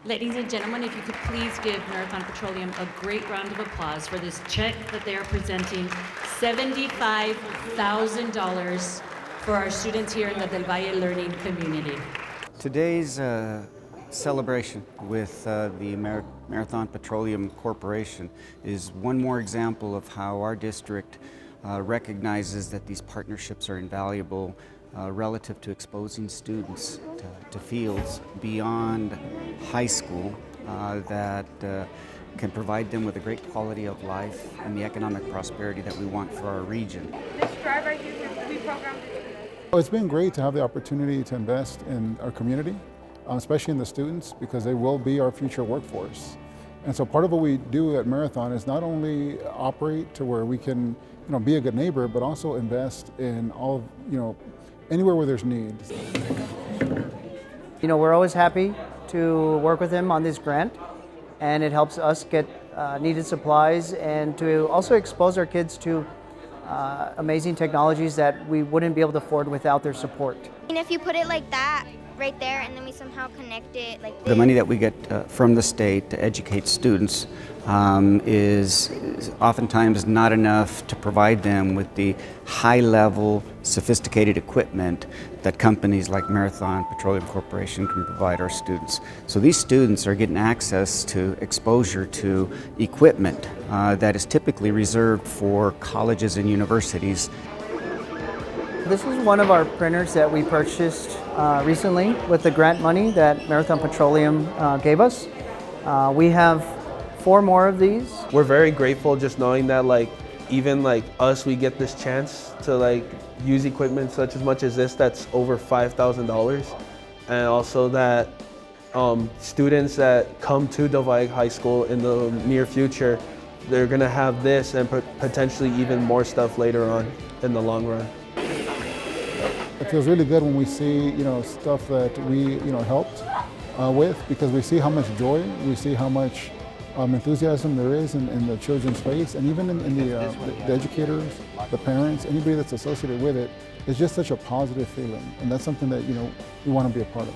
Ladies and gentlemen, if you could please give Marathon Petroleum a great round of applause for this check that they are presenting, $75,000 for our students here in the Del Valle Learning Community. Today's celebration with the Marathon Petroleum Corporation is one more example of how our district recognizes that these partnerships are invaluable relative to exposing students to fields beyond high school that can provide them with a great quality of life and the economic prosperity that we want for our region. This drive right here, we programmed it. It's been great to have the opportunity to invest in our community, especially in the students, because they will be our future workforce. And so part of what we do at Marathon is not only operate to where we can, be a good neighbor, but also invest in all, anywhere where there's needs. We're always happy to work with him on this grant, and it helps us get needed supplies and to also expose our kids to amazing technologies that we wouldn't be able to afford without their support. And if you put it like that, right there, and then we somehow connect it like this. The money that we get from the state to educate students is oftentimes not enough to provide them with the high-level, sophisticated equipment that companies like Marathon Petroleum Corporation can provide our students. So these students are getting access to exposure to equipment that is typically reserved for colleges and universities. This is one of our printers that we purchased recently with the grant money that Marathon Petroleum gave us. We have 4 more of these. We're very grateful just knowing that even us, we get this chance to use equipment such as much as this that's over $5,000, and also that students that come to Del Valle High School in the near future, they're gonna have this and potentially even more stuff later on in the long run. It feels really good when we see, stuff that we, helped with, because we see how much joy, we see how much enthusiasm there is in the children's face, and even in the educators, the parents, anybody that's associated with it. It's just such a positive feeling, and that's something that, we want to be a part of.